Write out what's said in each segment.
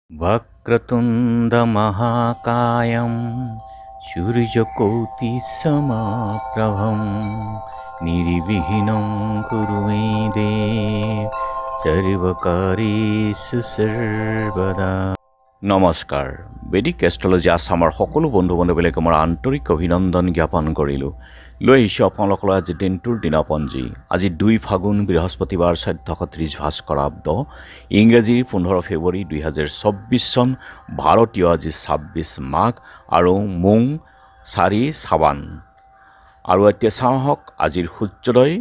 वक्रतुण्डमहाकायं सूर्यकोटिसमप्रभं निर्विघ्नं कुरु मे देव सर्वकार्येषु सर्वदा। নমস্কাৰ। বেদিক এষ্ট্ৰলজি আছামৰ সকলো বন্ধু বান্ধৱীলৈকে মোৰ আন্তৰিক অভিনন্দন জ্ঞাপন কৰিলোঁ। লৈ আহিছোঁ আপোনালোকলৈ আজি দিনটোৰ দিনপঞ্জী। আজি 2 ফাগুন বৃহস্পতিবাৰ 1430 ভাস্কৰাব্দ, ইংৰাজীৰ 15 ফেব্ৰুৱাৰী 2024 চন, ভাৰতীয় আজি 26 মাঘ আৰু মোং 4 শ্ৰাৱণ। আৰু এতিয়া চাওক আজিৰ সূৰ্যোদয়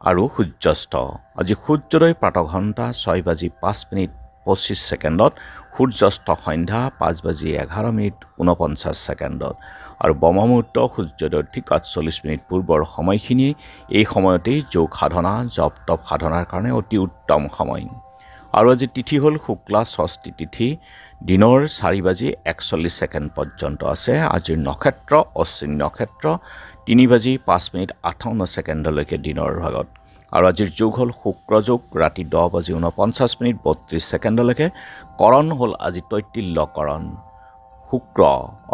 আৰু সূৰ্যাস্ত। আজি সূৰ্যোদয় প্ৰাতঃঘণ্টা 6:05:25 সূৰ্যাস্ত সন্ধ্যা 5:11:49 আৰু ব্ৰহ্মমুহূৰ্ত সূৰ্যোদয়ৰ ঠিক 48 পূৰ্বৰ সময়খিনি। এই সময়তেই যোগ সাধনা জপ তপ সাধনাৰ কাৰণে অতি উত্তম সময়। আৰু আজি তিথি হ'ল শুক্লা ষষ্ঠী তিথি, দিনৰ 4:41 পৰ্যন্ত আছে। আজিৰ নক্ষত্ৰ অশ্বিনী নক্ষত্ৰ, 3:05:58 দিনৰ ভাগত। আৰু আজিৰ যোগ হ'ল শুক্ৰ যোগ, ৰাতি 10:49:32 কৰণ হ'ল আজি তৈতিল্যকৰণ। শুক্ৰ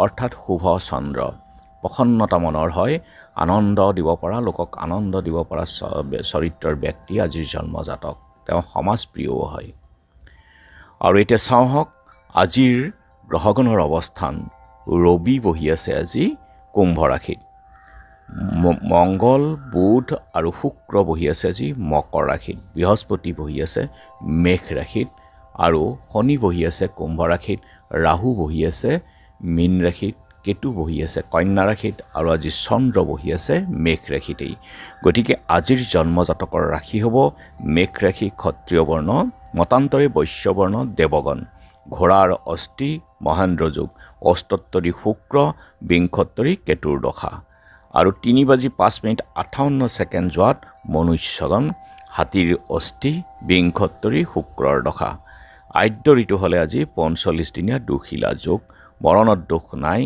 অৰ্থাৎ শুভ চন্দ্ৰ, প্ৰসন্নতা মনৰ হয়, আনন্দ দিব পৰা, লোকক আনন্দ দিব পৰা চৰিত্ৰৰ ব্যক্তি আজিৰ জন্মজাতক। তেওঁ সমাজপ্ৰিয়ও হয়। আৰু এতিয়া চাওক আজিৰ গ্ৰহগণৰ অৱস্থান। ৰবি বহি আছে আজি কুম্ভ ৰাশিত, মংগল বুধ আৰু শুক্ৰ বহি আছে আজি মকৰ ৰাশিত, বৃহস্পতি বহি আছে মেষ ৰাশিত, আৰু শনি বহি আছে কুম্ভ ৰাশিত, ৰাহু বহি আছে মীন ৰাশিত, কেতু বহি আছে কন্যা ৰাশিত, আৰু আজি চন্দ্ৰ বহি আছে মেষ ৰাশিতেই। গতিকে আজিৰ জন্মজাতকৰ ৰাশি হ'ব মেষ ৰাশি, ক্ষত্ৰিয় বৰ্ণ, মতান্তৰে বৈশ্য বৰ্ণ, দেৱগণ। ঘোঁৰাৰ অস্থি মহেন্দ্ৰ যোগ, অষ্টোত্তৰী শুক্ৰ, বিংশোত্তৰী কেতুৰ দশা। আৰু 3:05:58 যোৱাত মনুষ্যগণ, হাতীৰ অস্থি, বিংশোত্তৰী শুক্ৰৰ দশা। আদ্য ঋতু হ'লে আজি 45 দিনীয়া দুশিলা যোগ, মৰণত দোষ নাই।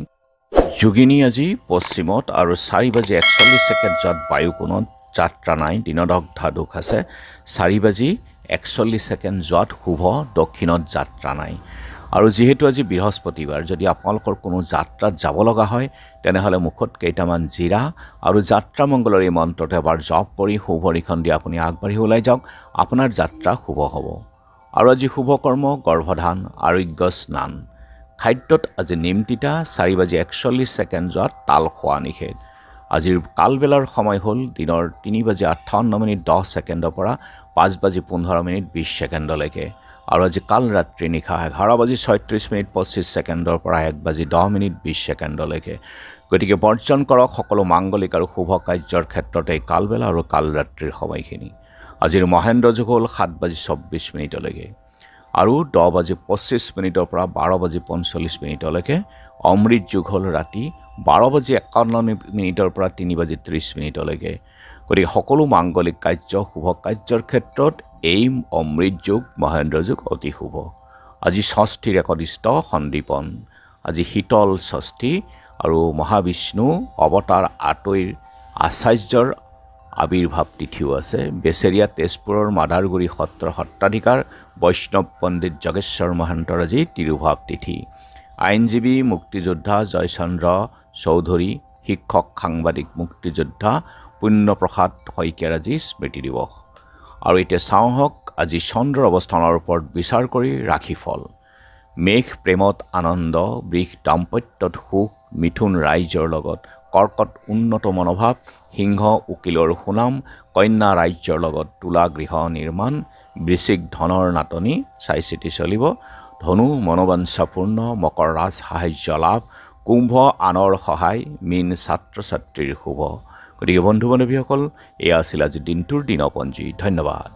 যোগিনী আজি পশ্চিমত, আৰু 4:41 যোৱাত বায়ুকোণত যাত্ৰা নাই, দিনত অগ্ধা দোষ আছে। 4:41 যোৱাত শুভ, দক্ষিণত যাত্ৰা নাই। আৰু যিহেতু আজি বৃহস্পতিবাৰ, যদি আপোনালোকৰ কোনো যাত্ৰাত যাব লগা হয় তেনেহ'লে মুখত কেইটামান জিৰা আৰু যাত্ৰা মংগলৰ এই মন্ত্ৰটো এবাৰ জপ কৰি শুভ নিখন দি আপুনি আগবাঢ়ি ওলাই যাওক, আপোনাৰ যাত্ৰা শুভ হ'ব। আৰু আজি শুভ কৰ্ম গৰ্ভধান, আৰোগ্য স্নান। খাদ্যত আজি নিমতিতা, 4:41 যোৱাত তাল খোৱা নিষেধ। আজিৰ কালবেলাৰ সময় হ'ল দিনৰ 3:58:10 পৰা 5:15:20 আৰু আজি কাল ৰাত্ৰি নিশা 11:36:25 পৰা 1:10:20 গতিকে বৰ্জন কৰক সকলো মাংগলিক আৰু শুভ কাৰ্যৰ ক্ষেত্ৰতে কালবেলা আৰু কাল ৰাত্ৰিৰ সময়খিনি। আজিৰ মহেন্দ্ৰ যোগ হ'ল 7:24 আৰু 10:25 পৰা 12:45 অমৃত যোগ হ'ল ৰাতি 12:51 পৰা 3:30 গতিকে সকলো মাংগলিক কাৰ্য শুভ কাৰ্যৰ ক্ষেত্ৰত এই অমৃত যোগ মহেন্দ্ৰ যোগ অতি শুভ। আজি ষষ্ঠীৰ একদিষ্ট সন্দীপন, আজি শীতল ষষ্ঠী আৰু মহাবিষ্ণু অৱতাৰ আতৈৰ আচাৰ্যৰ আবিৰ্ভাৱ তিথিও আছে। বেচেৰীয়া তেজপুৰৰ মাদাৰগুৰি সত্ৰ সত্ৰাধিকাৰ বৈষ্ণৱ পণ্ডিত যোগেশ্বৰ মহন্তৰ আজি তিৰুভাৱ তিথি। আইনজীৱী মুক্তিযোদ্ধা জয়চন্দ্ৰ চৌধুৰী, শিক্ষক সাংবাদিক মুক্তিযোদ্ধা পুণ্যপ্ৰসাদ শইকীয়াৰ আজি স্মৃতি দিৱস। আৰু এতিয়া চাওক আজি চন্দ্ৰৰ অৱস্থানৰ ওপৰত বিচাৰ কৰি ৰাশিফল। মেঘ প্ৰেমত আনন্দ, বৃষ দাম্পত্যত সুখ, মিথুন ৰাইজৰ লগত, কৰ্কট উন্নত মনোভাৱ, সিংহ উকিলৰ সুনাম, কন্যা ৰাজ্যৰ লগত, তুলা গৃহ নিৰ্মাণ, বৃশ্চিক ধনৰ নাটনি, চাই চিতি চলিব, ধনু মনোবাঞ্ছাপূৰ্ণ, মকৰ ৰাজ সাহায্য লাভ, কুম্ভ আনৰ সহায়, মীন ছাত্ৰ ছাত্ৰীৰ শুভ। গতিকে বন্ধু বান্ধৱীসকল, এয়া আছিল আজি দিনটোৰ দিনপঞ্জী। ধন্যবাদ।